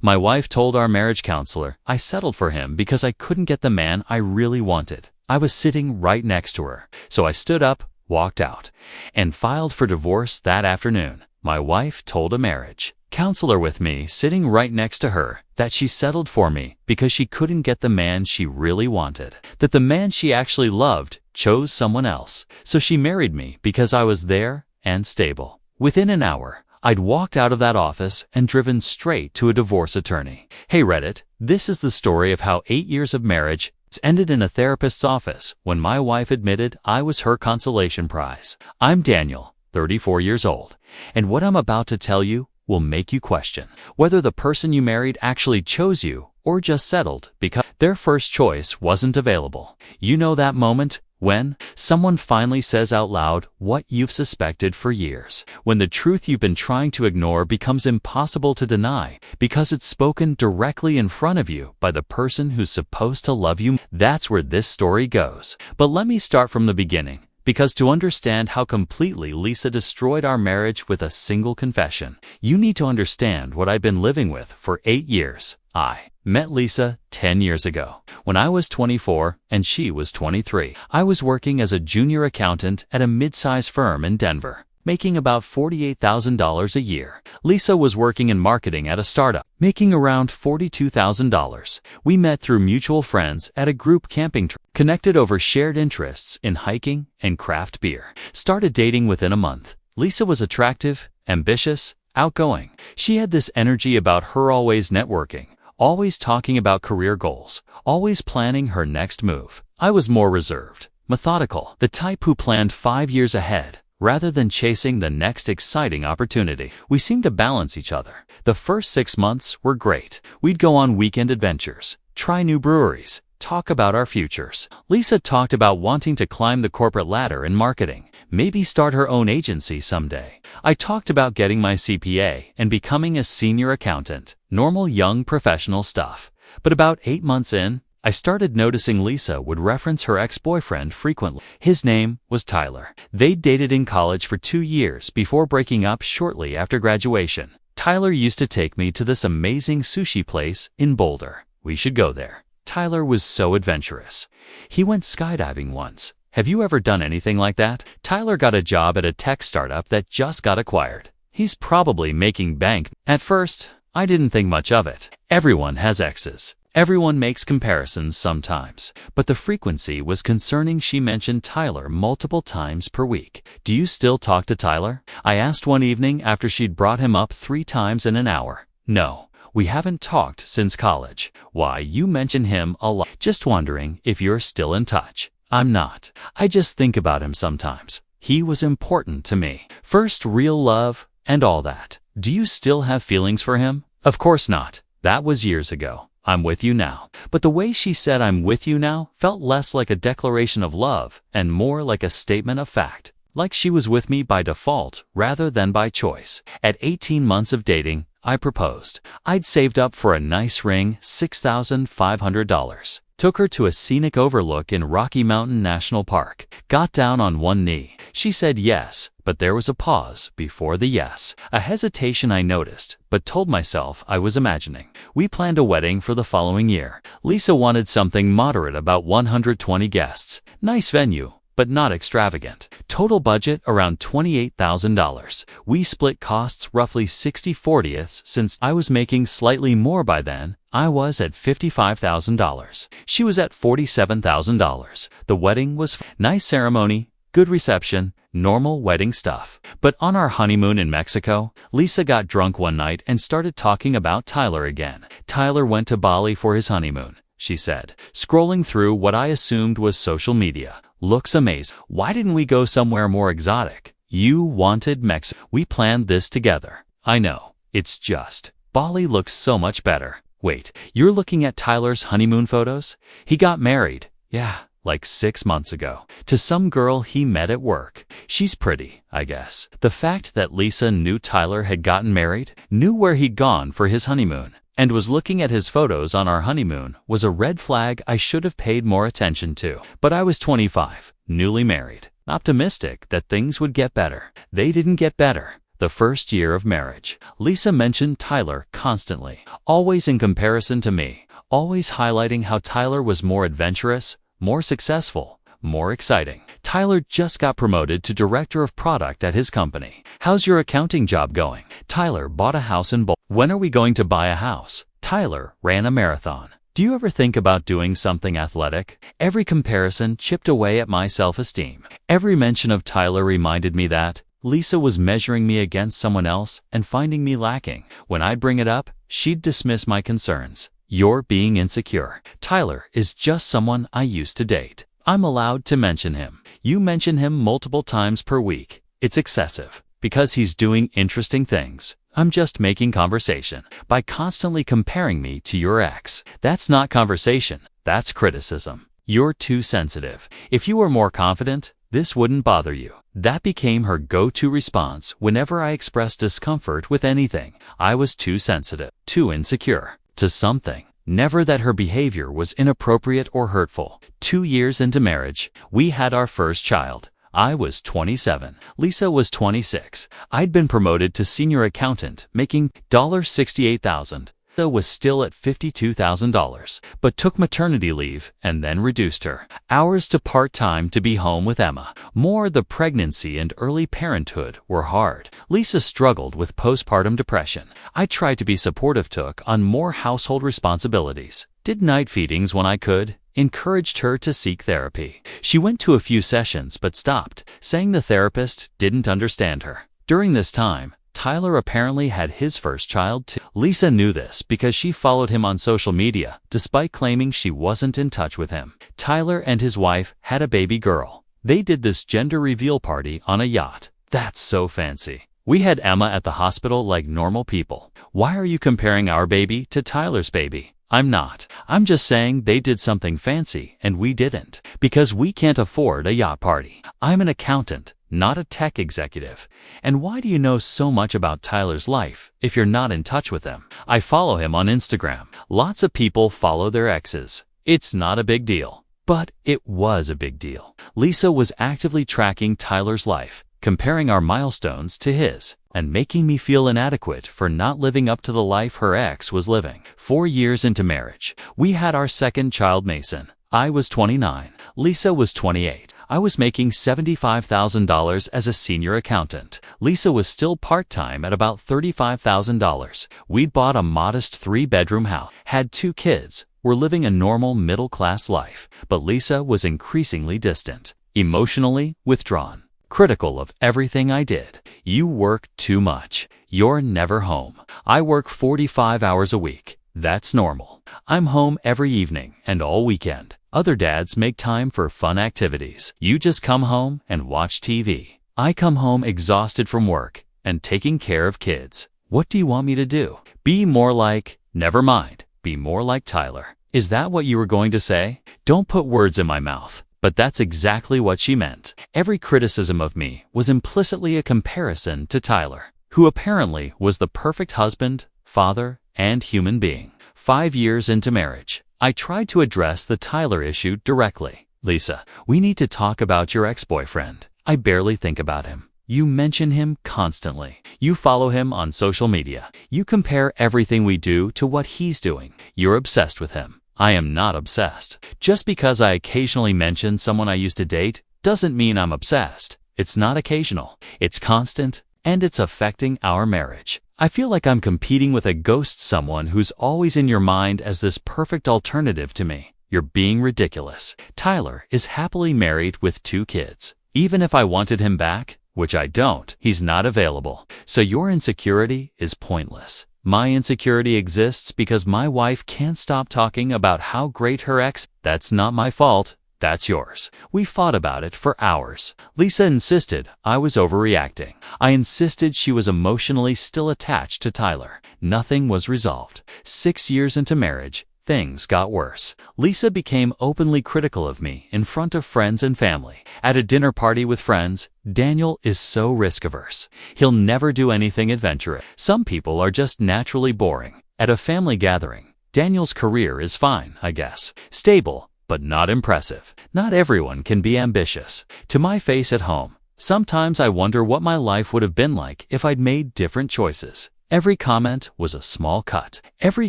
My wife told our marriage counselor I settled for him because I couldn't get the man I really wanted. I was sitting right next to her, so I stood up, walked out, and filed for divorce that afternoon. My wife told a marriage counselor with me sitting right next to her that she settled for me because she couldn't get the man she really wanted, that the man she actually loved chose someone else, so she married me because I was there and stable. Within an hour, I'd walked out of that office and driven straight to a divorce attorney. Hey Reddit, this is the story of how 8 years of marriage ended in a therapist's office when my wife admitted I was her consolation prize. I'm Daniel, 34 years old, and what I'm about to tell you will make you question whether the person you married actually chose you or just settled because their first choice wasn't available. You know that moment when someone finally says out loud what you've suspected for years, when the truth you've been trying to ignore becomes impossible to deny because it's spoken directly in front of you by the person who's supposed to love you. That's where this story goes. But let me start from the beginning, because to understand how completely Lisa destroyed our marriage with a single confession, you need to understand what I've been living with for 8 years. I met Lisa 10 years ago, when I was 24 and she was 23. I was working as a junior accountant at a mid-size firm in Denver, making about $48,000 a year. Lisa was working in marketing at a startup, making around $42,000. We met through mutual friends at a group camping trip, connected over shared interests in hiking and craft beer. Started dating within a month. Lisa was attractive, ambitious, outgoing. She had this energy about her, always networking, always talking about career goals, always planning her next move. I was more reserved, methodical, the type who planned 5 years ahead rather than chasing the next exciting opportunity. We seemed to balance each other. The first 6 months were great. We'd go on weekend adventures, try new breweries, talk about our futures. Lisa talked about wanting to climb the corporate ladder in marketing, maybe start her own agency someday. I talked about getting my CPA and becoming a senior accountant, normal young professional stuff. But about 8 months in, I started noticing Lisa would reference her ex-boyfriend frequently. His name was Tyler. They dated in college for 2 years before breaking up shortly after graduation. Tyler used to take me to this amazing sushi place in Boulder. We should go there. Tyler was so adventurous. He went skydiving once. Have you ever done anything like that? Tyler got a job at a tech startup that just got acquired. He's probably making bank. At first, I didn't think much of it. Everyone has exes. Everyone makes comparisons sometimes, but the frequency was concerning. She mentioned Tyler multiple times per week. Do you still talk to Tyler? I asked one evening after she'd brought him up 3 times in an hour. No, we haven't talked since college. Why, you mention him a lot. Just wondering if you're still in touch. I'm not. I just think about him sometimes. He was important to me. First real love and all that. Do you still have feelings for him? Of course not. That was years ago. I'm with you now. But the way she said I'm with you now felt less like a declaration of love and more like a statement of fact. Like she was with me by default rather than by choice. At 18 months of dating, I proposed. I'd saved up for a nice ring, $6,500. Took her to a scenic overlook in Rocky Mountain National Park. Got down on one knee. She said yes, but there was a pause before the yes. A hesitation I noticed, but told myself I was imagining. We planned a wedding for the following year. Lisa wanted something moderate, about 120 guests. Nice venue, but not extravagant. Total budget around $28,000. We split costs roughly 60/40 since I was making slightly more by then. I was at $55,000. She was at $47,000. The wedding was nice ceremony, good reception, normal wedding stuff. But on our honeymoon in Mexico, Lisa got drunk one night and started talking about Tyler again. Tyler went to Bali for his honeymoon, she said, scrolling through what I assumed was social media. Looks amazing. Why didn't we go somewhere more exotic? You wanted Mexico. We planned this together. I know. It's just Bali looks so much better. Wait, you're looking at Tyler's honeymoon photos? He got married. Yeah, like 6 months ago. To some girl he met at work. She's pretty, I guess. The fact that Lisa knew Tyler had gotten married, knew where he'd gone for his honeymoon, and was looking at his photos on our honeymoon was a red flag I should have paid more attention to. But I was 25, newly married, optimistic that things would get better. They didn't get better. The first year of marriage. Lisa mentioned Tyler constantly, always in comparison to me, always highlighting how Tyler was more adventurous, more successful, more exciting. Tyler just got promoted to director of product at his company. How's your accounting job going? Tyler bought a house in Boulder. When are we going to buy a house? Tyler ran a marathon. Do you ever think about doing something athletic? Every comparison chipped away at my self-esteem. Every mention of Tyler reminded me that Lisa was measuring me against someone else and finding me lacking. When I'd bring it up, she'd dismiss my concerns. You're being insecure. Tyler is just someone I used to date. I'm allowed to mention him. You mention him multiple times per week. It's excessive. Because he's doing interesting things. I'm just making conversation by constantly comparing me to your ex. That's not conversation. That's criticism. You're too sensitive. If you were more confident, this wouldn't bother you. That became her go-to response whenever I expressed discomfort with anything. I was too sensitive, too insecure to something. Never that her behavior was inappropriate or hurtful. 2 years into marriage, we had our first child. I was 27. Lisa was 26. I'd been promoted to senior accountant, making $68,000. Lisa was still at $52,000, but took maternity leave and then reduced her hours to part-time to be home with Emma. The pregnancy and early parenthood were hard. Lisa struggled with postpartum depression. I tried to be supportive, took on more household responsibilities, did night feedings when I could, encouraged her to seek therapy. She went to a few sessions but stopped, saying the therapist didn't understand her. During this time, Tyler apparently had his first child too. Lisa knew this because she followed him on social media, despite claiming she wasn't in touch with him. Tyler and his wife had a baby girl. They did this gender reveal party on a yacht. That's so fancy. We had Emma at the hospital like normal people. Why are you comparing our baby to Tyler's baby? I'm not. I'm just saying they did something fancy and we didn't, because we can't afford a yacht party. I'm an accountant, not a tech executive. And why do you know so much about Tyler's life if you're not in touch with him? I follow him on Instagram. Lots of people follow their exes. It's not a big deal. But it was a big deal. Lisa was actively tracking Tyler's life, comparing our milestones to his, and making me feel inadequate for not living up to the life her ex was living. 4 years into marriage, we had our second child, Mason. I was 29. Lisa was 28. I was making $75,000 as a senior accountant. Lisa was still part-time at about $35,000. We'd bought a modest 3-bedroom house, had 2 kids, were living a normal middle-class life. But Lisa was increasingly distant, emotionally withdrawn, critical of everything I did. You work too much. You're never home. I work 45 hours a week. That's normal. I'm home every evening and all weekend. Other dads make time for fun activities. You just come home and watch TV. I come home exhausted from work and taking care of kids. What do you want me to do? Be more like, never mind, be more like Tyler. Is that what you were going to say? Don't put words in my mouth. But that's exactly what she meant. Every criticism of me was implicitly a comparison to Tyler, who apparently was the perfect husband, father, and human being. 5 years into marriage, I tried to address the Tyler issue directly. Lisa, we need to talk about your ex-boyfriend. I barely think about him. You mention him constantly. You follow him on social media. You compare everything we do to what he's doing. You're obsessed with him. I am not obsessed. Just because I occasionally mention someone I used to date doesn't mean I'm obsessed. It's not occasional. It's constant, and it's affecting our marriage. I feel like I'm competing with a ghost, someone who's always in your mind as this perfect alternative to me. You're being ridiculous. Tyler is happily married with 2 kids. Even if I wanted him back, which I don't, he's not available. So your insecurity is pointless. My insecurity exists because my wife can't stop talking about how great her ex. That's not my fault. That's yours. We fought about it for hours. Lisa insisted I was overreacting. I insisted she was emotionally still attached to Tyler. Nothing was resolved. 6 years into marriage, things got worse. Lisa became openly critical of me in front of friends and family. At a dinner party with friends, Daniel is so risk-averse. He'll never do anything adventurous. Some people are just naturally boring. At a family gathering, Daniel's career is fine, I guess. Stable, but not impressive. Not everyone can be ambitious. To my face at home, Sometimes I wonder what my life would have been like if I'd made different choices. Every comment was a small cut. Every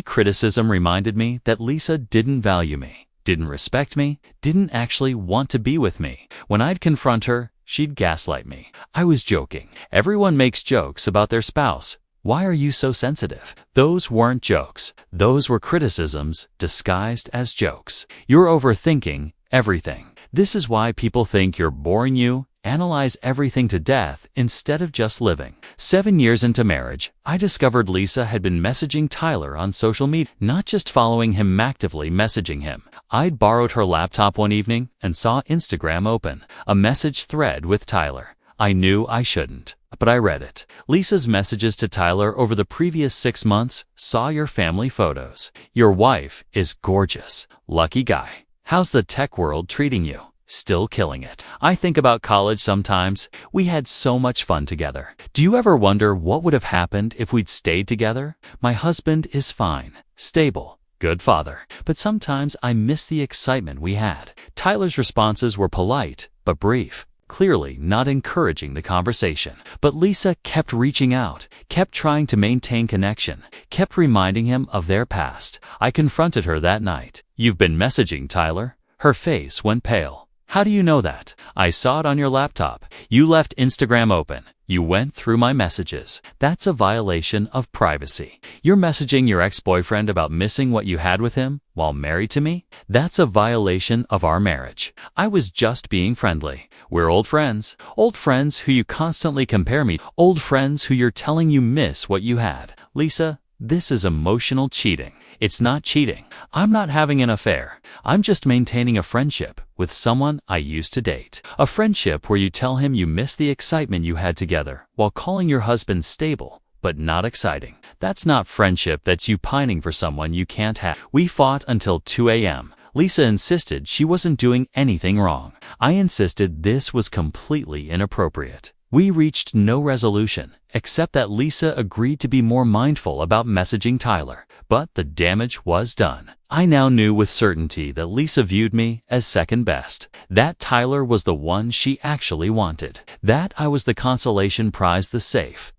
criticism reminded me that Lisa didn't value me, didn't respect me, didn't actually want to be with me. When I'd confront her, she'd gaslight me. I was joking. Everyone makes jokes about their spouse. Why are you so sensitive? Those weren't jokes. Those were criticisms disguised as jokes. You're overthinking everything. This is why people think you're boring. You analyze everything to death instead of just living. 7 years into marriage, I discovered Lisa had been messaging Tyler on social media, not just following him, actively messaging him. I'd borrowed her laptop one evening and saw Instagram open, a message thread with Tyler. I knew I shouldn't, but I read it. Lisa's messages to Tyler over the previous 6 months saw your family photos. Your wife is gorgeous. Lucky guy. How's the tech world treating you? Still killing it. I think about college sometimes. We had so much fun together. Do you ever wonder what would have happened if we'd stayed together? My husband is fine, stable, good father. But sometimes I miss the excitement we had. Tyler's responses were polite, but brief. Clearly not encouraging the conversation. But Lisa kept reaching out, kept trying to maintain connection, kept reminding him of their past. I confronted her that night. You've been messaging Tyler? Her face went pale. How do you know that? I saw it on your laptop. You left Instagram open. You went through my messages. That's a violation of privacy. You're messaging your ex-boyfriend about missing what you had with him while married to me? That's a violation of our marriage. I was just being friendly. We're old friends. Old friends who you constantly compare me. Old friends who you're telling you miss what you had. Lisa, this is emotional cheating. It's not cheating. I'm not having an affair. I'm just maintaining a friendship with someone I used to date. A friendship where you tell him you miss the excitement you had together while calling your husband stable, but not exciting. That's not friendship. That's you pining for someone you can't have. We fought until 2 a.m. Lisa insisted she wasn't doing anything wrong. I insisted this was completely inappropriate. We reached no resolution, except that Lisa agreed to be more mindful about messaging Tyler. But the damage was done. I now knew with certainty that Lisa viewed me as second best. That Tyler was the one she actually wanted. That I was the consolation prize, the safe,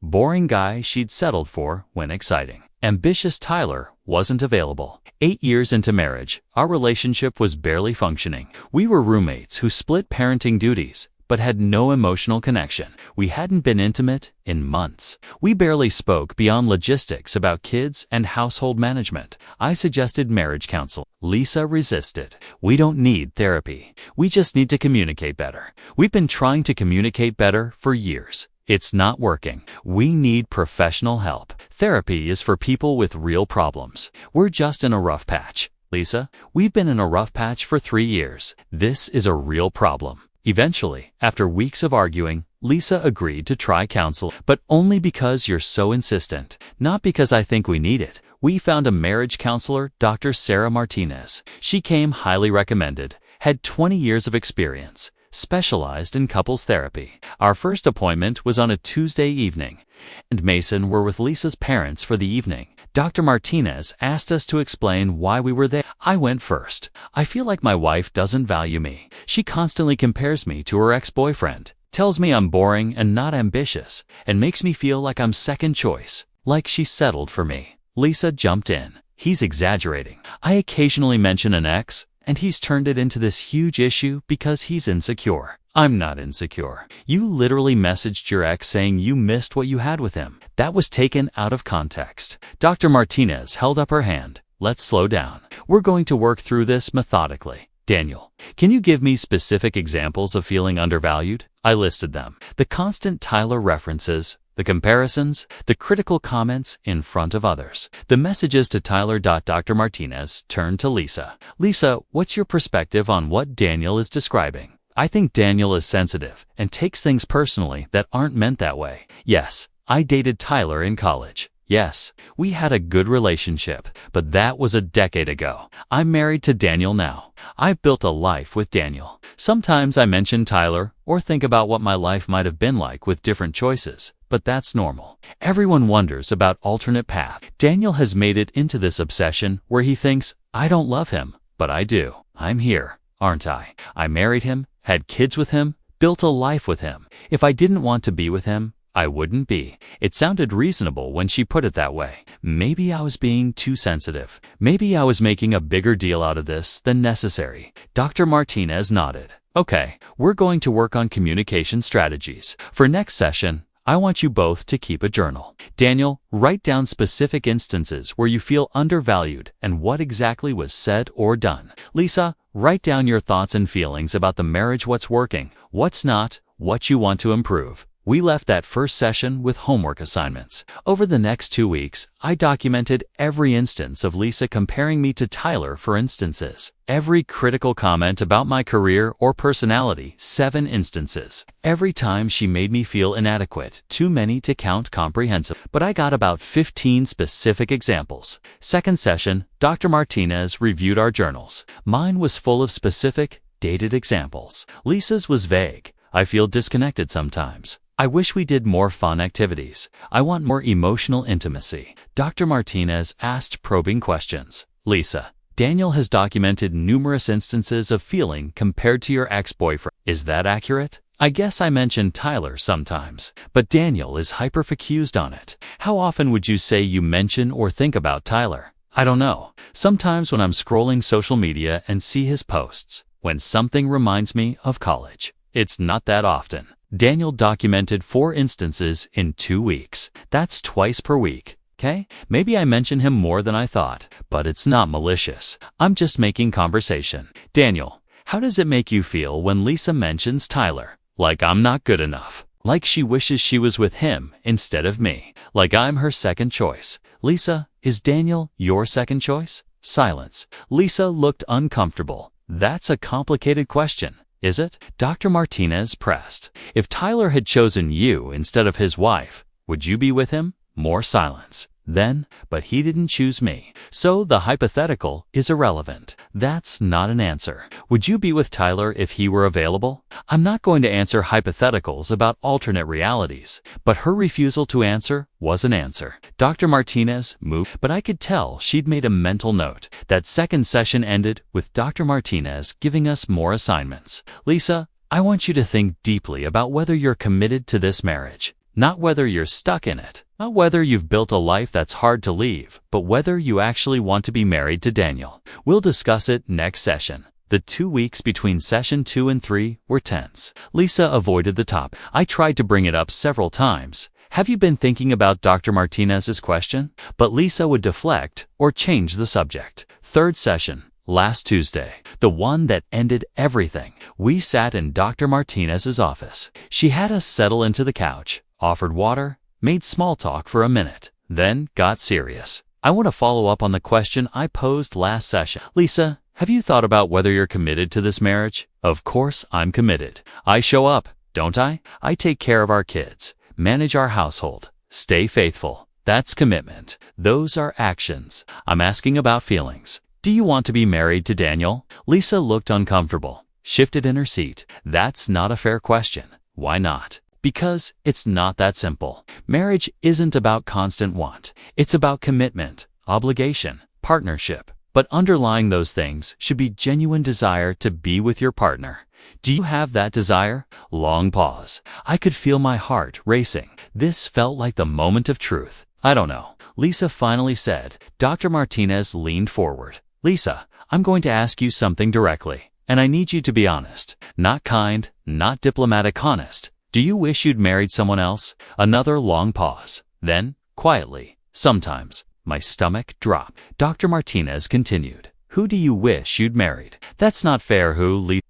boring guy she'd settled for when exciting. Ambitious Tyler wasn't available. 8 years into marriage, our relationship was barely functioning. We were roommates who split parenting duties, but had no emotional connection. We hadn't been intimate in months. We barely spoke beyond logistics about kids and household management. I suggested marriage counseling. Lisa resisted. We don't need therapy. We just need to communicate better. We've been trying to communicate better for years. It's not working. We need professional help. Therapy is for people with real problems. We're just in a rough patch. Lisa, we've been in a rough patch for 3 years. This is a real problem. Eventually, after weeks of arguing, Lisa agreed to try counseling, but only because you're so insistent, not because I think we need it. We found a marriage counselor, Dr. Sarah Martinez. She came highly recommended, had 20 years of experience, specialized in couples therapy. Our first appointment was on a Tuesday evening, and Mason were with Lisa's parents for the evening. Dr. Martinez asked us to explain why we were there. I went first. I feel like my wife doesn't value me. She constantly compares me to her ex-boyfriend, tells me I'm boring and not ambitious, and makes me feel like I'm second choice, like she settled for me. Lisa jumped in. He's exaggerating. I occasionally mention an ex, and he's turned it into this huge issue because he's insecure. I'm not insecure. You literally messaged your ex saying you missed what you had with him. That was taken out of context. Dr. Martinez held up her hand. Let's slow down. We're going to work through this methodically. Daniel, can you give me specific examples of feeling undervalued? I listed them. The constant Tyler references, the comparisons, the critical comments in front of others. The messages to Tyler. Dr. Martinez turned to Lisa. Lisa, what's your perspective on what Daniel is describing? I think Daniel is sensitive and takes things personally that aren't meant that way. Yes, I dated Tyler in college. Yes, we had a good relationship, but that was a decade ago. I'm married to Daniel now. I've built a life with Daniel. Sometimes I mention Tyler or think about what my life might have been like with different choices, but that's normal. Everyone wonders about alternate path. Daniel has made it into this obsession where he thinks, I don't love him, but I do. I'm here, aren't I? I married him, had kids with him, built a life with him. If I didn't want to be with him, I wouldn't be. It sounded reasonable when she put it that way. Maybe I was being too sensitive. Maybe I was making a bigger deal out of this than necessary. Dr. Martinez nodded. Okay, we're going to work on communication strategies. For next session, I want you both to keep a journal. Daniel, write down specific instances where you feel undervalued and what exactly was said or done. Lisa, write down your thoughts and feelings about the marriage, what's working, what's not, what you want to improve. We left that first session with homework assignments. Over the next 2 weeks, I documented every instance of Lisa comparing me to Tyler for instances. Every critical comment about my career or personality, 7 instances. Every time she made me feel inadequate, too many to count comprehensive. But I got about 15 specific examples. Second session, Dr. Martinez reviewed our journals. Mine was full of specific, dated examples. Lisa's was vague. I feel disconnected sometimes. I wish we did more fun activities. I want more emotional intimacy. Dr. Martinez asked probing questions. Lisa, Daniel has documented numerous instances of feeling compared to your ex-boyfriend. Is that accurate? I guess I mentioned Tyler sometimes, but Daniel is hyper-focused on it. How often would you say you mention or think about Tyler? I don't know. Sometimes when I'm scrolling social media and see his posts, when something reminds me of college. It's not that often. Daniel documented 4 instances in 2 weeks. That's twice per week. Okay? Maybe I mention him more than I thought, but it's not malicious. I'm just making conversation. Daniel, how does it make you feel when Lisa mentions Tyler? Like I'm not good enough. Like she wishes she was with him instead of me. Like I'm her second choice. Lisa, is Daniel your second choice? Silence. Lisa looked uncomfortable. That's a complicated question. Is it? Dr. Martinez pressed. If Tyler had chosen you instead of his wife, would you be with him? More silence. Then, but he didn't choose me. So the hypothetical is irrelevant. That's not an answer. Would you be with Tyler if he were available? I'm not going to answer hypotheticals about alternate realities, but her refusal to answer was an answer. Dr. Martinez moved, but I could tell she'd made a mental note. That second session ended with Dr. Martinez giving us more assignments. Lisa, I want you to think deeply about whether you're committed to this marriage. Not whether you're stuck in it. Not whether you've built a life that's hard to leave, but whether you actually want to be married to Daniel. We'll discuss it next session. The 2 weeks between session 2 and 3 were tense. Lisa avoided the top. I tried to bring it up several times. Have you been thinking about Dr. Martinez's question? But Lisa would deflect or change the subject. Third session. Last Tuesday, the one that ended everything. We sat in Dr. Martinez's office. She had us settle into the couch, offered water, made small talk for a minute, then got serious. I want to follow up on the question I posed last session. Lisa, have you thought about whether you're committed to this marriage? Of course I'm committed. I show up, don't I? I take care of our kids, manage our household, stay faithful. That's commitment. Those are actions. I'm asking about feelings. Do you want to be married to Daniel? Lisa looked uncomfortable, shifted in her seat. That's not a fair question. Why not? Because it's not that simple. Marriage isn't about constant want. It's about commitment, obligation, partnership. But underlying those things should be genuine desire to be with your partner. Do you have that desire? Long pause. I could feel my heart racing. This felt like the moment of truth. I don't know. Lisa finally said. Dr. Martinez leaned forward. Lisa, I'm going to ask you something directly, and I need you to be honest. Not kind, not diplomatic, honest. Do you wish you'd married someone else? Another long pause. Then, quietly, sometimes, my stomach dropped. Dr. Martinez continued. Who do you wish you'd married? That's not fair.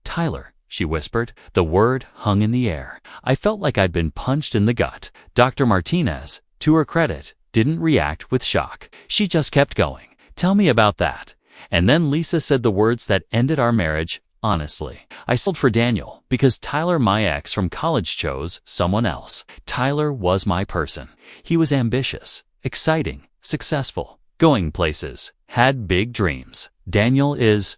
Tyler, she whispered. The word hung in the air. I felt like I'd been punched in the gut. Dr. Martinez, to her credit, didn't react with shock. She just kept going. Tell me about that. And then Lisa said the words that ended our marriage. Honestly, I settled for Daniel because Tyler, my ex from college, chose someone else. Tyler was my person. He was ambitious, exciting, successful, going places, had big dreams. Daniel is ...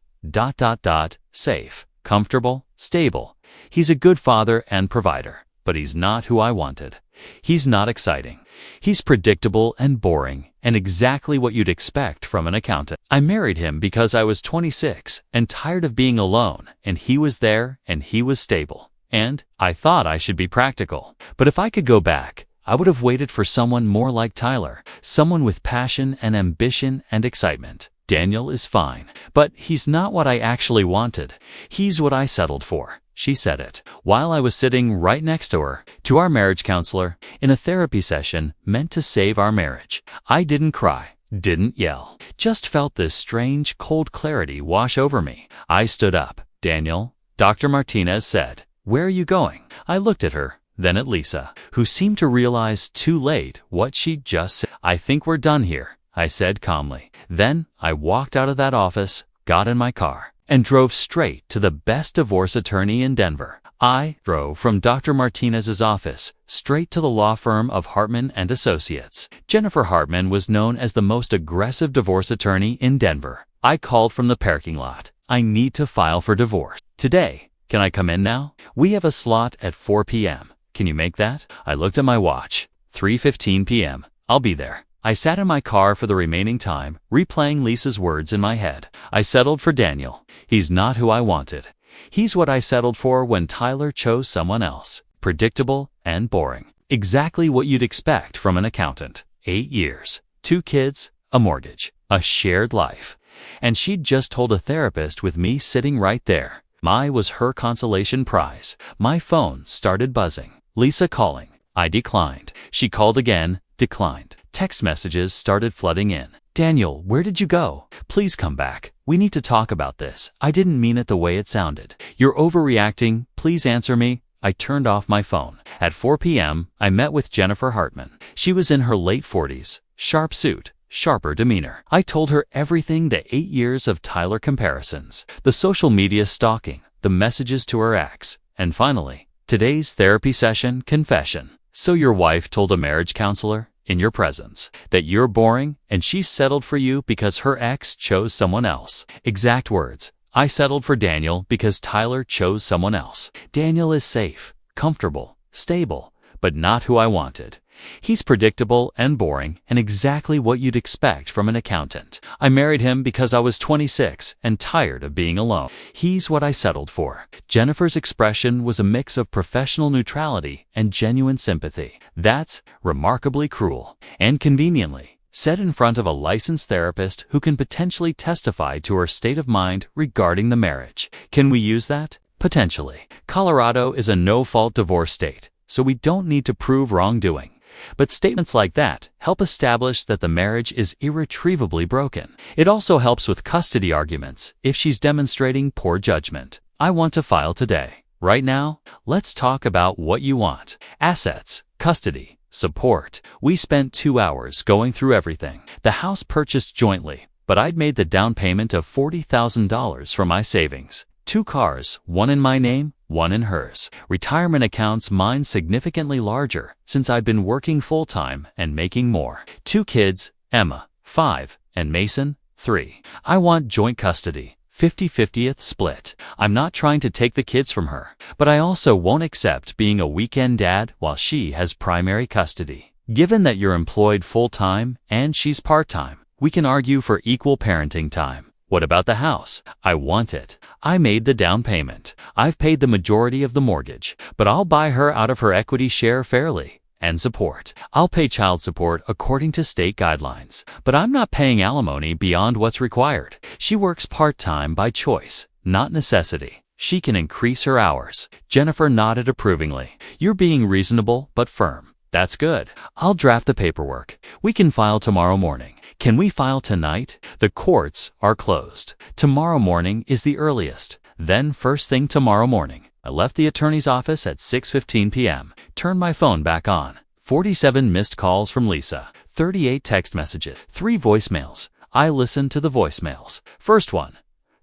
safe, comfortable, stable. He's a good father and provider, but he's not who I wanted. He's not exciting. He's predictable and boring, and exactly what you'd expect from an accountant. I married him because I was 26 and tired of being alone, and he was there, and he was stable, and I thought I should be practical. But if I could go back, I would have waited for someone more like Tyler, someone with passion and ambition and excitement. Daniel is fine, but he's not what I actually wanted. He's what I settled for. She said it while I was sitting right next to her, to our marriage counselor, in a therapy session meant to save our marriage. I didn't cry, didn't yell, just felt this strange, cold clarity wash over me. I stood up. Daniel, Dr. Martinez said, "Where are you going?" I looked at her, then at Lisa, who seemed to realize too late what she'd just said. "I think we're done here," I said calmly. Then I walked out of that office, got in my car, and drove straight to the best divorce attorney in Denver. I drove from Dr. Martinez's office straight to the law firm of Hartman and Associates. Jennifer Hartman was known as the most aggressive divorce attorney in Denver. I called from the parking lot. "I need to file for divorce today. Can I come in now? We have a slot at 4 p.m. Can you make that?" I looked at my watch. 3:15 p.m. I'll be there. I sat in my car for the remaining time, replaying Lisa's words in my head. I settled for Daniel. He's not who I wanted. He's what I settled for when Tyler chose someone else. Predictable and boring. Exactly what you'd expect from an accountant. 8 years, 2 kids, a mortgage, a shared life. And she'd just told a therapist with me sitting right there. I was her consolation prize. My phone started buzzing. Lisa calling. I declined. She called again, declined. Text messages started flooding in. "Daniel, where did you go? Please come back. We need to talk about this. I didn't mean it the way it sounded. You're overreacting. Please answer me." I turned off my phone. At 4 p.m., I met with Jennifer Hartman. She was in her late 40s, sharp suit, sharper demeanor. I told her everything: the 8 years of Tyler comparisons, the social media stalking, the messages to her ex, and finally, today's therapy session confession. "So your wife told a marriage counselor, in your presence, that you're boring and she settled for you because her ex chose someone else." Exact words. "I settled for Daniel because Tyler chose someone else. Daniel is safe, comfortable, stable, but not who I wanted. He's predictable and boring and exactly what you'd expect from an accountant. I married him because I was 26 and tired of being alone. He's what I settled for." Jennifer's expression was a mix of professional neutrality and genuine sympathy. That's remarkably cruel and conveniently said in front of a licensed therapist who can potentially testify to her state of mind regarding the marriage. Can we use that? Potentially. Colorado is a no-fault divorce state, so we don't need to prove wrongdoing. But statements like that help establish that the marriage is irretrievably broken. It also helps with custody arguments if she's demonstrating poor judgment. I want to file today. Right now, let's talk about what you want. Assets, custody, support. We spent 2 hours going through everything. The house purchased jointly, but I'd made the down payment of $40,000 from my savings. 2 cars, one in my name, one in hers. Retirement accounts, mine significantly larger since I'd been working full-time and making more. 2 kids, Emma, 5, and Mason, 3. I want joint custody, 50-50th split. I'm not trying to take the kids from her, but I also won't accept being a weekend dad while she has primary custody. Given that you're employed full-time and she's part-time, we can argue for equal parenting time. What about the house? I want it. I made the down payment. I've paid the majority of the mortgage, but I'll buy her out of her equity share fairly. And support. I'll pay child support according to state guidelines, but I'm not paying alimony beyond what's required. She works part-time by choice, not necessity. She can increase her hours. Jennifer nodded approvingly. You're being reasonable but firm. That's good. I'll draft the paperwork. We can file tomorrow morning. Can we file tonight? The courts are closed. Tomorrow morning is the earliest. Then first thing tomorrow morning. I left the attorney's office at 6:15 p.m. Turned my phone back on. 47 missed calls from Lisa. 38 text messages. 3 voicemails. I listened to the voicemails. First one.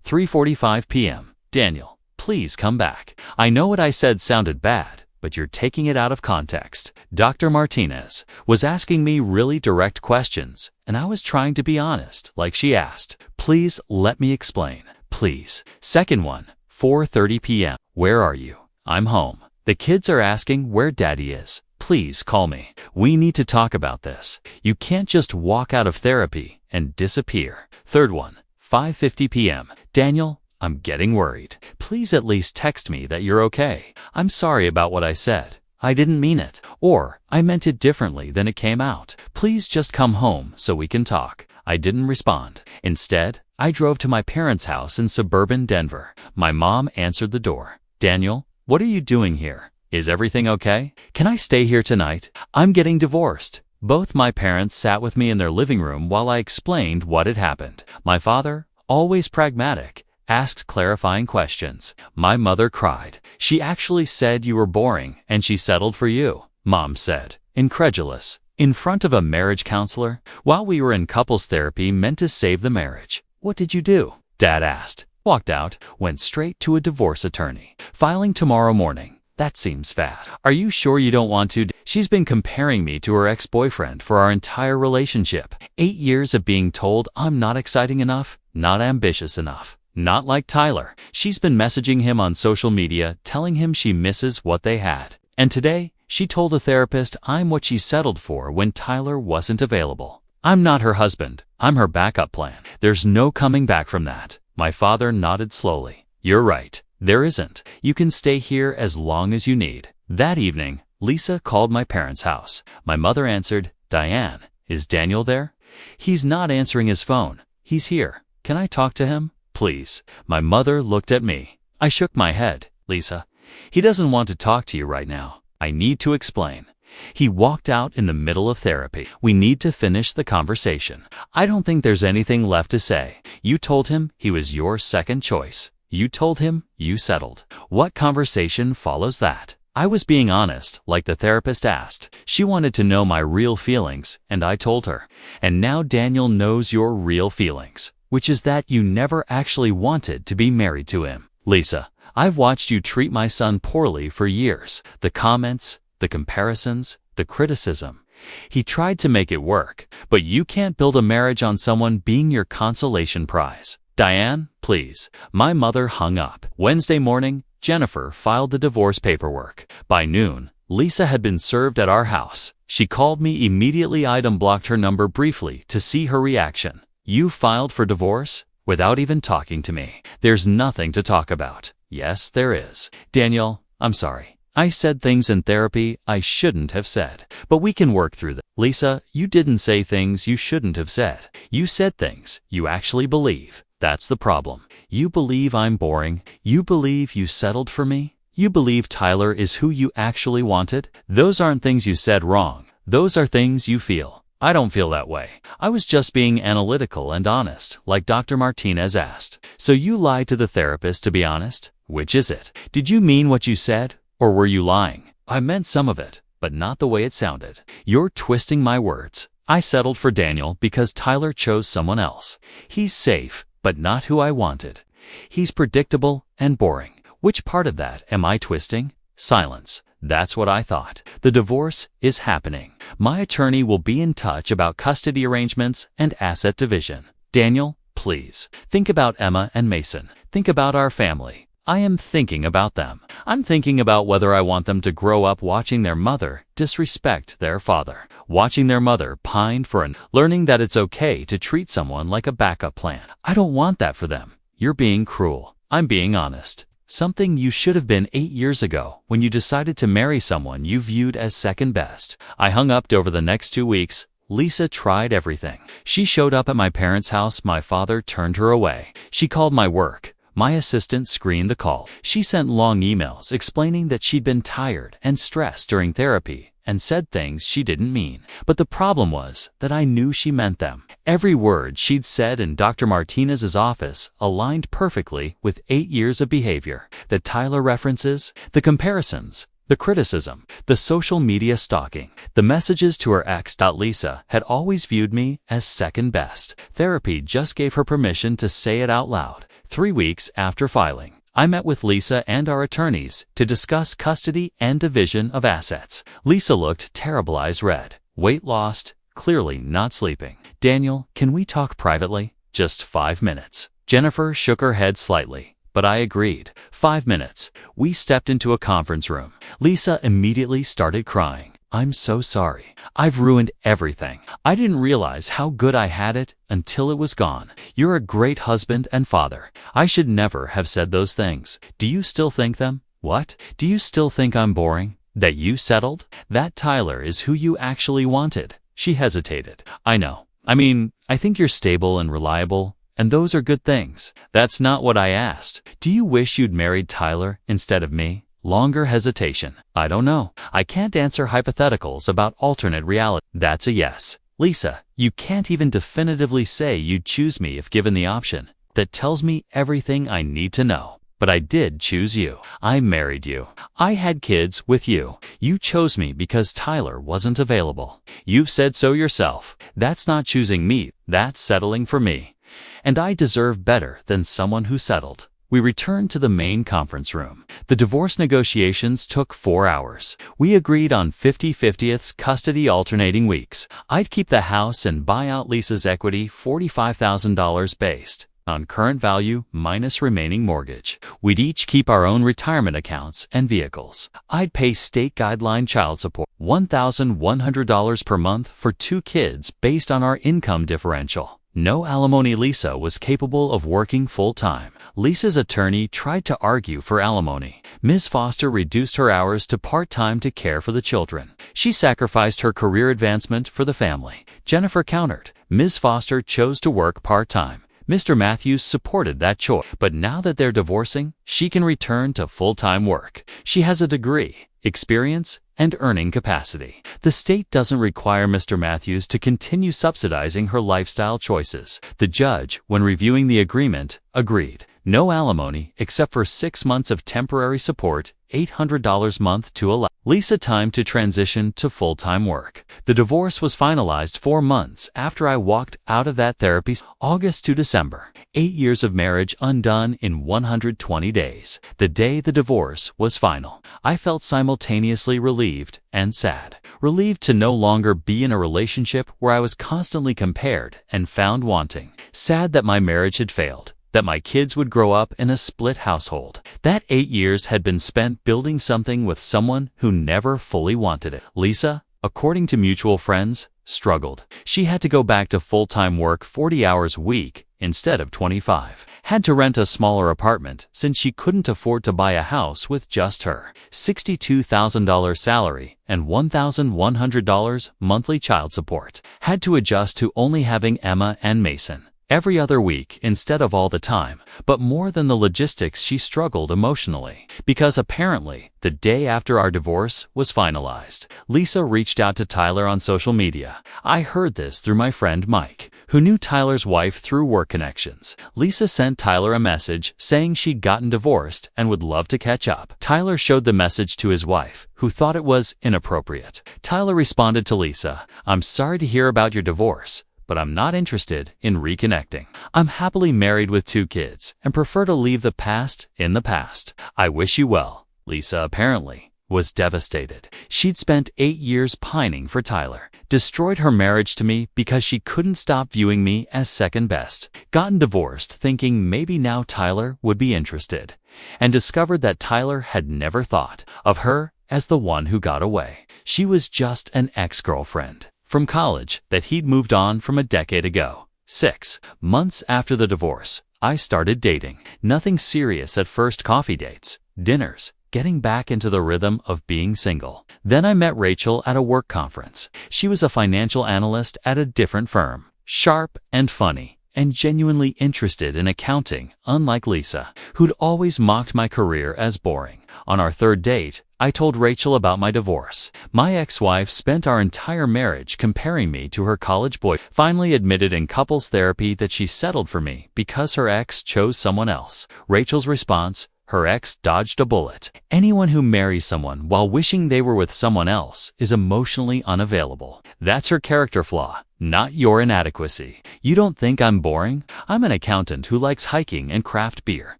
3:45 p.m. Daniel, please come back. I know what I said sounded bad, but you're taking it out of context. Dr. Martinez was asking me really direct questions, and I was trying to be honest, like she asked. Please let me explain. Please. Second one, 4:30 p.m. Where are you? I'm home. The kids are asking where Daddy is. Please call me. We need to talk about this. You can't just walk out of therapy and disappear. Third one, 5:50 p.m. Daniel, I'm getting worried. Please at least text me that you're okay. I'm sorry about what I said. I didn't mean it. Or, I meant it differently than it came out. Please just come home so we can talk. I didn't respond. Instead, I drove to my parents' house in suburban Denver. My mom answered the door. Daniel, what are you doing here? Is everything okay? Can I stay here tonight? I'm getting divorced. Both my parents sat with me in their living room while I explained what had happened. My father, always pragmatic, asked clarifying questions. My mother cried. She actually said you were boring and she settled for you, Mom said, incredulous. In front of a marriage counselor, while we were in couples therapy meant to save the marriage. What did you do? Dad asked. Walked out, went straight to a divorce attorney. Filing tomorrow morning. That seems fast. Are you sure you don't want to? She's been comparing me to her ex-boyfriend for our entire relationship. 8 years of being told I'm not exciting enough, not ambitious enough. Not like Tyler. She's been messaging him on social media, telling him she misses what they had. And today, she told a therapist I'm what she settled for when Tyler wasn't available. I'm not her husband. I'm her backup plan. There's no coming back from that. My father nodded slowly. You're right. There isn't. You can stay here as long as you need. That evening, Lisa called my parents' house. My mother answered, Diane, is Daniel there? He's not answering his phone. He's here. Can I talk to him? Please. My mother looked at me. I shook my head. Lisa, he doesn't want to talk to you right now. I need to explain. He walked out in the middle of therapy. We need to finish the conversation. I don't think there's anything left to say. You told him he was your second choice. You told him you settled. What conversation follows that? I was being honest, like the therapist asked. She wanted to know my real feelings, and I told her. And now Daniel knows your real feelings, which is that you never actually wanted to be married to him. Lisa, I've watched you treat my son poorly for years. The comments, the comparisons, the criticism. He tried to make it work, but you can't build a marriage on someone being your consolation prize. Diane, please. My mother hung up. Wednesday morning, Jennifer filed the divorce paperwork. By noon, Lisa had been served at our house. She called me immediately. I blocked her number briefly to see her reaction. You filed for divorce? Without even talking to me. There's nothing to talk about. Yes, there is. Daniel, I'm sorry. I said things in therapy I shouldn't have said, but we can work through them. Lisa, you didn't say things you shouldn't have said. You said things you actually believe. That's the problem. You believe I'm boring. You believe you settled for me. You believe Tyler is who you actually wanted. Those aren't things you said wrong. Those are things you feel. I don't feel that way. I was just being analytical and honest, like Dr. Martinez asked. So you lied to the therapist to be honest? Which is it? Did you mean what you said, or were you lying? I meant some of it, but not the way it sounded. You're twisting my words. I settled for Daniel because Tyler chose someone else. He's safe, but not who I wanted. He's predictable and boring. Which part of that am I twisting? Silence. That's what I thought. The divorce is happening. My attorney will be in touch about custody arrangements and asset division. Daniel, please. Think about Emma and Mason. Think about our family. I am thinking about them. I'm thinking about whether I want them to grow up watching their mother disrespect their father, watching their mother pine for learning that it's okay to treat someone like a backup plan. I don't want that for them. You're being cruel. I'm being honest. Something you should have been 8 years ago when you decided to marry someone you viewed as second best. I hung up. Over the next 2 weeks, Lisa tried everything. She showed up at my parents' house. My father turned her away. She called my work. My assistant screened the call. She sent long emails explaining that she'd been tired and stressed during therapy and said things she didn't mean. But the problem was that I knew she meant them. Every word she'd said in Dr. Martinez's office aligned perfectly with 8 years of behavior. The Tyler references, the comparisons, the criticism, the social media stalking, the messages to her ex. Lisa had always viewed me as second best. Therapy just gave her permission to say it out loud. 3 weeks after filing, I met with Lisa and our attorneys to discuss custody and division of assets. Lisa looked terrible, eyes red, weight lost, clearly not sleeping. Daniel, can we talk privately? Just 5 minutes. Jennifer shook her head slightly, but I agreed. 5 minutes. We stepped into a conference room. Lisa immediately started crying. I'm so sorry. I've ruined everything. I didn't realize how good I had it until it was gone. You're a great husband and father. I should never have said those things. Do you still think them? What? Do you still think I'm boring? That you settled? That Tyler is who you actually wanted." She hesitated. "I know. I think you're stable and reliable, and those are good things. That's not what I asked. Do you wish you'd married Tyler instead of me?" Longer hesitation. "I don't know. I can't answer hypotheticals about alternate reality." "That's a yes." "Lisa, you can't even definitively say you'd choose me if given the option. That tells me everything I need to know. But I did choose you. I married you. I had kids with you. You chose me because Tyler wasn't available. You've said so yourself. That's not choosing me, that's settling for me. And I deserve better than someone who settled." We returned to the main conference room. The divorce negotiations took 4 hours. We agreed on 50/50 custody alternating weeks. I'd keep the house and buy out Lisa's equity, $45,000 based on current value minus remaining mortgage. We'd each keep our own retirement accounts and vehicles. I'd pay state guideline child support, $1,100 per month for 2 kids based on our income differential. No alimony. Lisa was capable of working full-time. Lisa's attorney tried to argue for alimony. Ms. Foster reduced her hours to part-time to care for the children. She sacrificed her career advancement for the family. Jennifer countered. Ms. Foster chose to work part-time. Mr. Matthews supported that choice. But now that they're divorcing, she can return to full-time work. She has a degree, experience, and earning capacity. The state doesn't require Mr. Matthews to continue subsidizing her lifestyle choices. The judge, when reviewing the agreement, agreed. No alimony except for 6 months of temporary support, $800 a month to allow Lisa time to transition to full-time work. The divorce was finalized 4 months after I walked out of that therapy. August to December. 8 years of marriage undone in 120 days. The day the divorce was final, I felt simultaneously relieved and sad. Relieved to no longer be in a relationship where I was constantly compared and found wanting. Sad that my marriage had failed. That my kids would grow up in a split household. That 8 years had been spent building something with someone who never fully wanted it. Lisa, according to mutual friends, struggled. She had to go back to full-time work 40 hours a week instead of 25. Had to rent a smaller apartment since she couldn't afford to buy a house with just her $62,000 salary and $1,100 monthly child support. Had to adjust to only having Emma and Mason every other week instead of all the time. But more than the logistics, she struggled emotionally. Because apparently, the day after our divorce was finalized, Lisa reached out to Tyler on social media. I heard this through my friend Mike, who knew Tyler's wife through work connections. Lisa sent Tyler a message saying she'd gotten divorced and would love to catch up. Tyler showed the message to his wife, who thought it was inappropriate. Tyler responded to Lisa, "I'm sorry to hear about your divorce, but I'm not interested in reconnecting. I'm happily married with 2 kids and prefer to leave the past in the past. I wish you well." Lisa apparently was devastated. She'd spent 8 years pining for Tyler, destroyed her marriage to me because she couldn't stop viewing me as second best, gotten divorced thinking maybe now Tyler would be interested, and discovered that Tyler had never thought of her as the one who got away. She was just an ex-girlfriend from college that he'd moved on from a decade ago. 6 months after the divorce, I started dating. Nothing serious at first. Coffee dates, dinners, getting back into the rhythm of being single. Then I met Rachel at a work conference. She was a financial analyst at a different firm, sharp and funny, and genuinely interested in accounting, unlike Lisa, who'd always mocked my career as boring. On our 3rd date, I told Rachel about my divorce. My ex-wife spent our entire marriage comparing me to her college boy. Finally admitted in couples therapy that she settled for me because her ex chose someone else. Rachel's response: her ex dodged a bullet. Anyone who marries someone while wishing they were with someone else is emotionally unavailable. That's her character flaw, not your inadequacy. You don't think I'm boring? I'm an accountant who likes hiking and craft beer.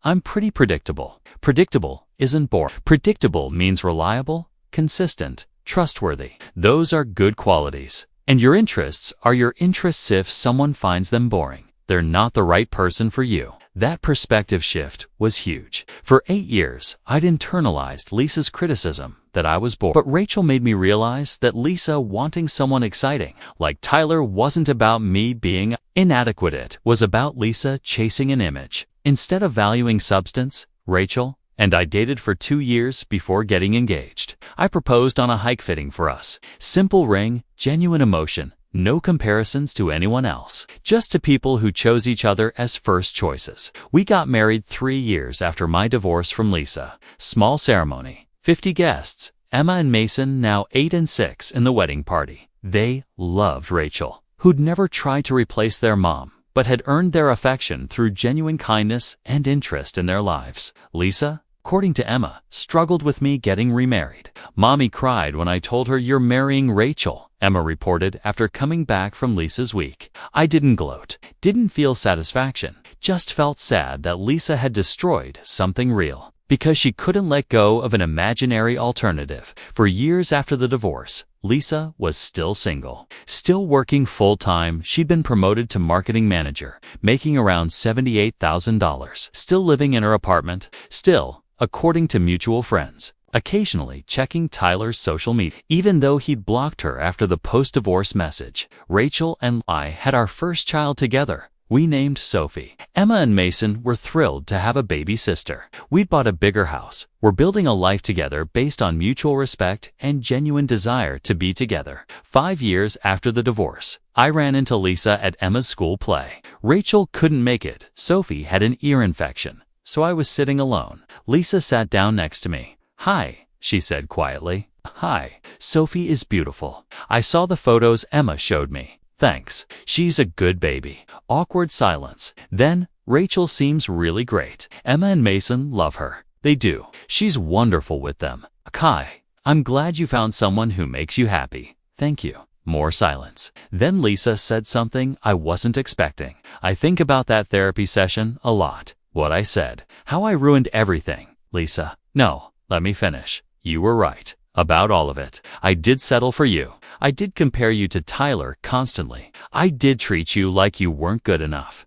I'm pretty predictable. Predictable isn't boring. Predictable means reliable, consistent, trustworthy. Those are good qualities. And your interests are your interests. If someone finds them boring, they're not the right person for you. That perspective shift was huge. For 8 years, I'd internalized Lisa's criticism that I was bored. But Rachel made me realize that Lisa wanting someone exciting like Tyler wasn't about me being inadequate. It was about Lisa chasing an image. Instead of valuing substance, Rachel and I dated for 2 years before getting engaged. I proposed on a hike fitting for us. Simple ring, genuine emotion, no comparisons to anyone else, just to people who chose each other as first choices. We got married 3 years after my divorce from Lisa. Small ceremony, 50 guests, Emma and Mason, now 8 and 6, in the wedding party. They loved Rachel, who'd never tried to replace their mom, but had earned their affection through genuine kindness and interest in their lives. Lisa, according to Emma, struggled with me getting remarried. Mommy cried when I told her, "You're marrying Rachel," Emma reported after coming back from Lisa's week. I didn't gloat, didn't feel satisfaction, just felt sad that Lisa had destroyed something real because she couldn't let go of an imaginary alternative. For years after the divorce, Lisa was still single, still working full-time. She'd been promoted to marketing manager, making around $78,000, still living in her apartment, still, according to mutual friends, occasionally checking Tyler's social media. Even though he'd blocked her after the post-divorce message, Rachel and I had our first child together. We named Sophie. Emma and Mason were thrilled to have a baby sister. We'd bought a bigger house. We're building a life together based on mutual respect and genuine desire to be together. 5 years after the divorce, I ran into Lisa at Emma's school play. Rachel couldn't make it. Sophie had an ear infection, so I was sitting alone. Lisa sat down next to me. "Hi," she said quietly. "Hi. Sophie is beautiful. I saw the photos Emma showed me. Thanks. She's a good baby." Awkward silence. Then, "Rachel seems really great. Emma and Mason love her." "They do. She's wonderful with them." "Kai, I'm glad you found someone who makes you happy." "Thank you." More silence. Then Lisa said something I wasn't expecting. "I think about that therapy session a lot. What I said. How I ruined everything." "Lisa, no, let me finish. You were right about all of it. I did settle for you. I did compare you to Tyler constantly. I did treat you like you weren't good enough.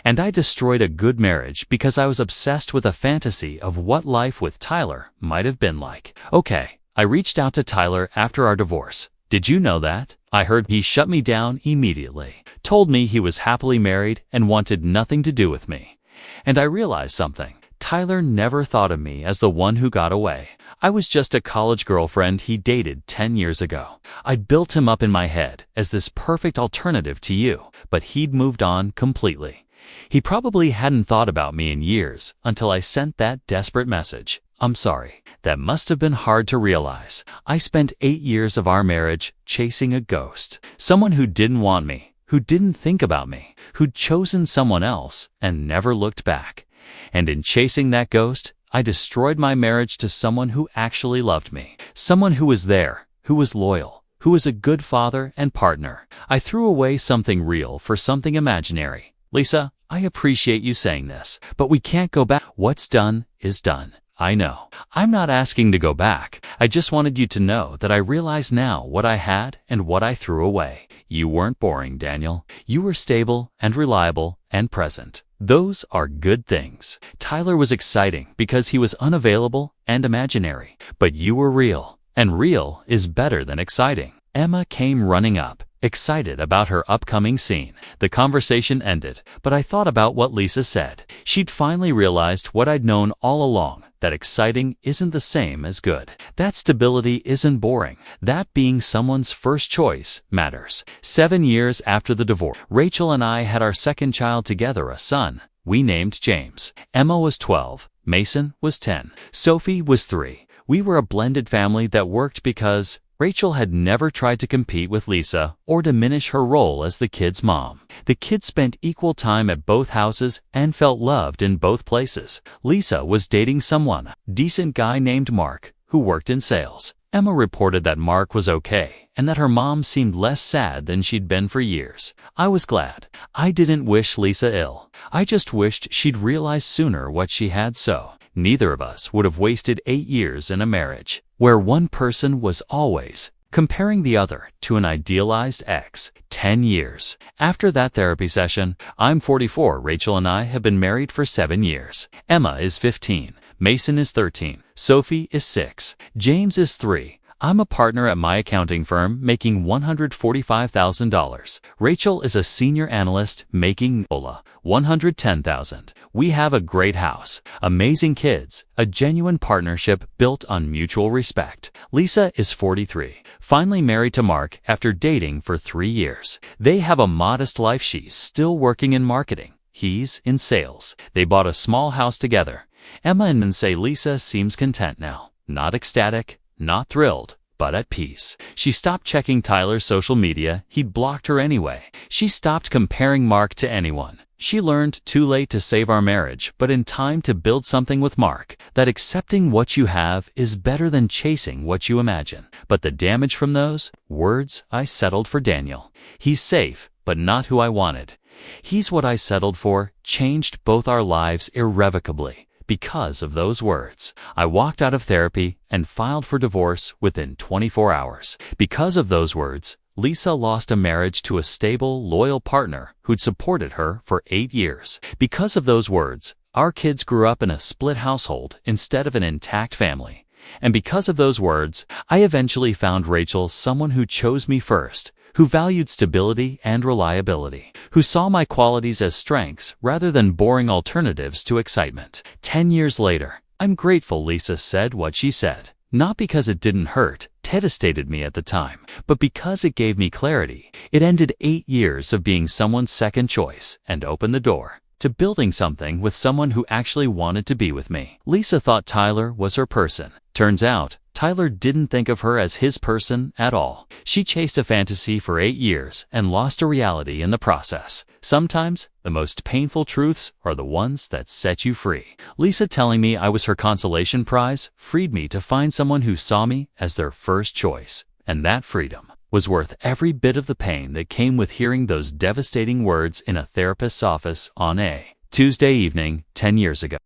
And I destroyed a good marriage because I was obsessed with a fantasy of what life with Tyler might have been like." "Okay, I reached out to Tyler after our divorce. Did you know that? I heard he shut me down immediately, told me he was happily married and wanted nothing to do with me. And I realized something. Tyler never thought of me as the one who got away. I was just a college girlfriend he dated 10 years ago. I built him up in my head as this perfect alternative to you, but he'd moved on completely. He probably hadn't thought about me in years until I sent that desperate message. I'm sorry. That must have been hard to realize. I spent 8 years of our marriage chasing a ghost, someone who didn't want me, who didn't think about me, who'd chosen someone else and never looked back. And in chasing that ghost, I destroyed my marriage to someone who actually loved me, someone who was there, who was loyal, who was a good father and partner. I threw away something real for something imaginary. Lisa, I appreciate you saying this, but we can't go back. What's done is done. I know. I'm not asking to go back. I just wanted you to know that I realize now what I had and what I threw away. You weren't boring, Daniel. You were stable and reliable and present. Those are good things. Tyler was exciting because he was unavailable and imaginary, but you were real, and real is better than exciting." Emma came running up, excited about her upcoming scene. The conversation ended, but I thought about what Lisa said. She'd finally realized what I'd known all along, that exciting isn't the same as good. That stability isn't boring. That being someone's first choice matters. 7 years after the divorce, Rachel and I had our second child together, a son. We named James. Emma was 12. Mason was 10. Sophie was 3. We were a blended family that worked because Rachel had never tried to compete with Lisa or diminish her role as the kids' mom. The kids spent equal time at both houses and felt loved in both places. Lisa was dating someone, a decent guy named Mark, who worked in sales. Emma reported that Mark was okay and that her mom seemed less sad than she'd been for years. I was glad. I didn't wish Lisa ill. I just wished she'd realized sooner what she had, so neither of us would have wasted 8 years in a marriage where one person was always comparing the other to an idealized ex. 10 years. After that therapy session, I'm 44. Rachel and I have been married for 7 years. Emma is 15. Mason is 13. Sophie is 6. James is 3. I'm a partner at my accounting firm making $145,000. Rachel is a senior analyst making $110,000. We have a great house, amazing kids, a genuine partnership built on mutual respect. Lisa is 43, finally married to Mark after dating for 3 years. They have a modest life. She's still working in marketing. He's in sales. They bought a small house together. Emma and men say Lisa seems content now. Not ecstatic, not thrilled, but at peace. She stopped checking Tyler's social media. He'd blocked her anyway. She stopped comparing Mark to anyone. She learned too late to save our marriage, but in time to build something with Mark, that accepting what you have is better than chasing what you imagine. But the damage from those words, I settled for Daniel. He's safe, but not who I wanted. He's what I settled for, changed both our lives irrevocably. Because of those words, I walked out of therapy and filed for divorce within 24 hours. Because of those words, Lisa lost a marriage to a stable, loyal partner who'd supported her for 8 years. Because of those words, our kids grew up in a split household instead of an intact family. And because of those words, I eventually found Rachel someone who chose me first, who valued stability and reliability, who saw my qualities as strengths rather than boring alternatives to excitement. 10 years later, I'm grateful Lisa said what she said. Not because it didn't hurt, devastated me at the time, but because it gave me clarity. It ended 8 years of being someone's second choice and opened the door to building something with someone who actually wanted to be with me. Lisa thought Tyler was her person. Turns out, Tyler didn't think of her as his person at all. She chased a fantasy for 8 years and lost a reality in the process. Sometimes, the most painful truths are the ones that set you free. Lisa telling me I was her consolation prize freed me to find someone who saw me as their first choice. And that freedom was worth every bit of the pain that came with hearing those devastating words in a therapist's office on a Tuesday evening 10 years ago.